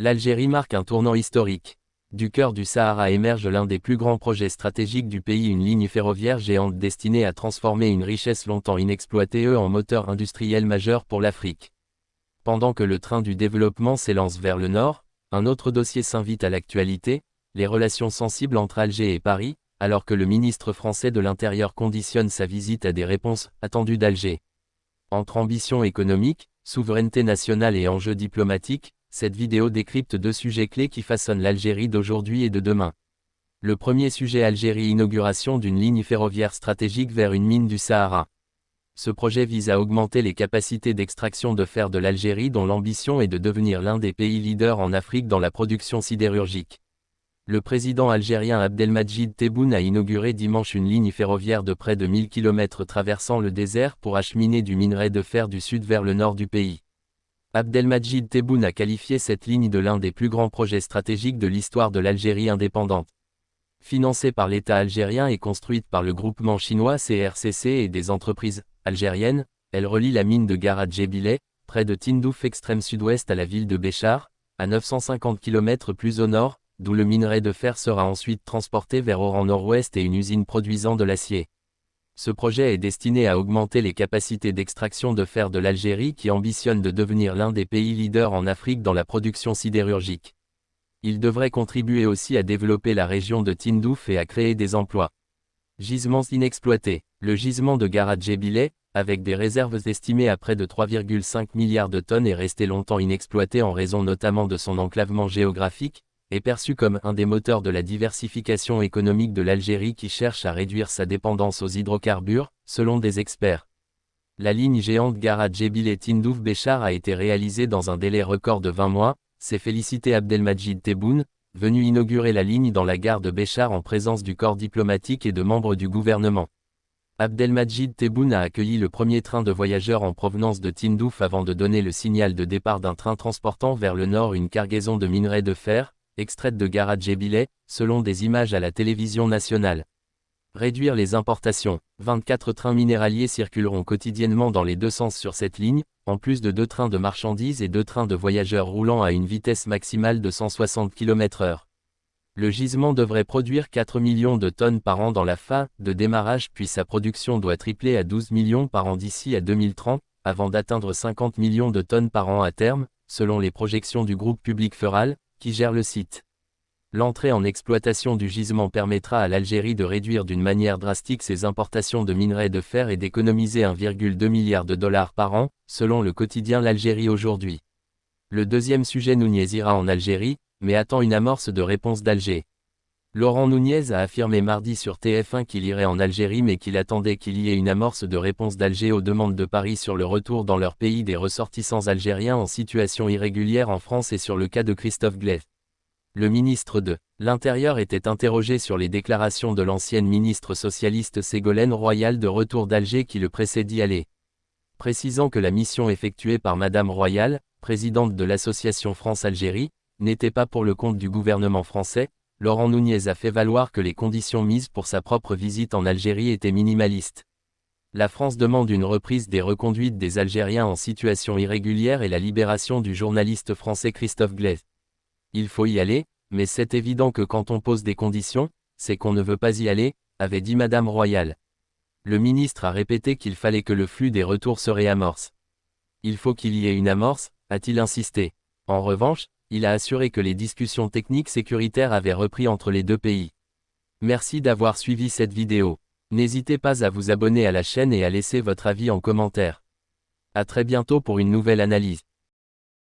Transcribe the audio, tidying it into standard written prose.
L'Algérie marque un tournant historique. Du cœur du Sahara émerge l'un des plus grands projets stratégiques du pays, une ligne ferroviaire géante destinée à transformer une richesse longtemps inexploitée en moteur industriel majeur pour l'Afrique. Pendant que le train du développement s'élance vers le nord, un autre dossier s'invite à l'actualité, les relations sensibles entre Alger et Paris, alors que le ministre français de l'Intérieur conditionne sa visite à des réponses attendues d'Alger. Entre ambition économique, souveraineté nationale et enjeux diplomatiques, cette vidéo décrypte deux sujets clés qui façonnent l'Algérie d'aujourd'hui et de demain. Le premier sujet: Algérie, inauguration d'une ligne ferroviaire stratégique vers une mine du Sahara. Ce projet vise à augmenter les capacités d'extraction de fer de l'Algérie, dont l'ambition est de devenir l'un des pays leaders en Afrique dans la production sidérurgique. Le président algérien Abdelmadjid Tebboune a inauguré dimanche une ligne ferroviaire de près de 1000 km traversant le désert pour acheminer du minerai de fer du sud vers le nord du pays. Abdelmadjid Tebboune a qualifié cette ligne de l'un des plus grands projets stratégiques de l'histoire de l'Algérie indépendante. Financée par l'État algérien et construite par le groupement chinois CRCC et des entreprises algériennes, elle relie la mine de Garat Djebileh, près de Tindouf extrême sud-ouest, à la ville de Béchar, à 950 km plus au nord, d'où le minerai de fer sera ensuite transporté vers Oran nord-ouest et une usine produisant de l'acier. Ce projet est destiné à augmenter les capacités d'extraction de fer de l'Algérie, qui ambitionne de devenir l'un des pays leaders en Afrique dans la production sidérurgique. Il devrait contribuer aussi à développer la région de Tindouf et à créer des emplois. Gisements inexploités. Le gisement de Garat Djebileh, avec des réserves estimées à près de 3,5 milliards de tonnes, est resté longtemps inexploité en raison notamment de son enclavement géographique, est perçu comme un des moteurs de la diversification économique de l'Algérie, qui cherche à réduire sa dépendance aux hydrocarbures, selon des experts. La ligne géante Garat Djebileh-Tindouf-Béchar a été réalisée dans un délai record de 20 mois, s'est félicité Abdelmadjid Tebboune, venu inaugurer la ligne dans la gare de Béchar en présence du corps diplomatique et de membres du gouvernement. Abdelmadjid Tebboune a accueilli le premier train de voyageurs en provenance de Tindouf avant de donner le signal de départ d'un train transportant vers le nord une cargaison de minerai de fer, extraite de Garat Djebileh, selon des images à la télévision nationale. Réduire les importations. 24 trains minéraliers circuleront quotidiennement dans les deux sens sur cette ligne, en plus de 2 trains de marchandises et 2 trains de voyageurs roulant à une vitesse maximale de 160 km/h. Le gisement devrait produire 4 millions de tonnes par an dans la phase de démarrage, puis sa production doit tripler à 12 millions par an d'ici à 2030, avant d'atteindre 50 millions de tonnes par an à terme, selon les projections du groupe public Feral, qui gère le site. L'entrée en exploitation du gisement permettra à l'Algérie de réduire d'une manière drastique ses importations de minerai de fer et d'économiser 1,2 milliard de dollars par an, selon le quotidien L'Algérie aujourd'hui. Le deuxième sujet: Núñez ira en Algérie, mais attend une amorce de réponse d'Alger. Laurent Núñez a affirmé mardi sur TF1 qu'il irait en Algérie, mais qu'il attendait qu'il y ait une amorce de réponse d'Alger aux demandes de Paris sur le retour dans leur pays des ressortissants algériens en situation irrégulière en France et sur le cas de Christophe Glaise. Le ministre de l'Intérieur était interrogé sur les déclarations de l'ancienne ministre socialiste Ségolène Royal de retour d'Alger qui le précédit aller. Précisant que la mission effectuée par Madame Royal, présidente de l'association France-Algérie, n'était pas pour le compte du gouvernement français, Laurent Núñez a fait valoir que les conditions mises pour sa propre visite en Algérie étaient minimalistes. La France demande une reprise des reconduites des Algériens en situation irrégulière et la libération du journaliste français Christophe Glaise. Il faut y aller, mais c'est évident que quand on pose des conditions, c'est qu'on ne veut pas y aller, avait dit Madame Royal. Le ministre a répété qu'il fallait que le flux des retours se réamorce. Il faut qu'il y ait une amorce, a-t-il insisté. En revanche, il a assuré que les discussions techniques sécuritaires avaient repris entre les deux pays. Merci d'avoir suivi cette vidéo. N'hésitez pas à vous abonner à la chaîne et à laisser votre avis en commentaire. À très bientôt pour une nouvelle analyse.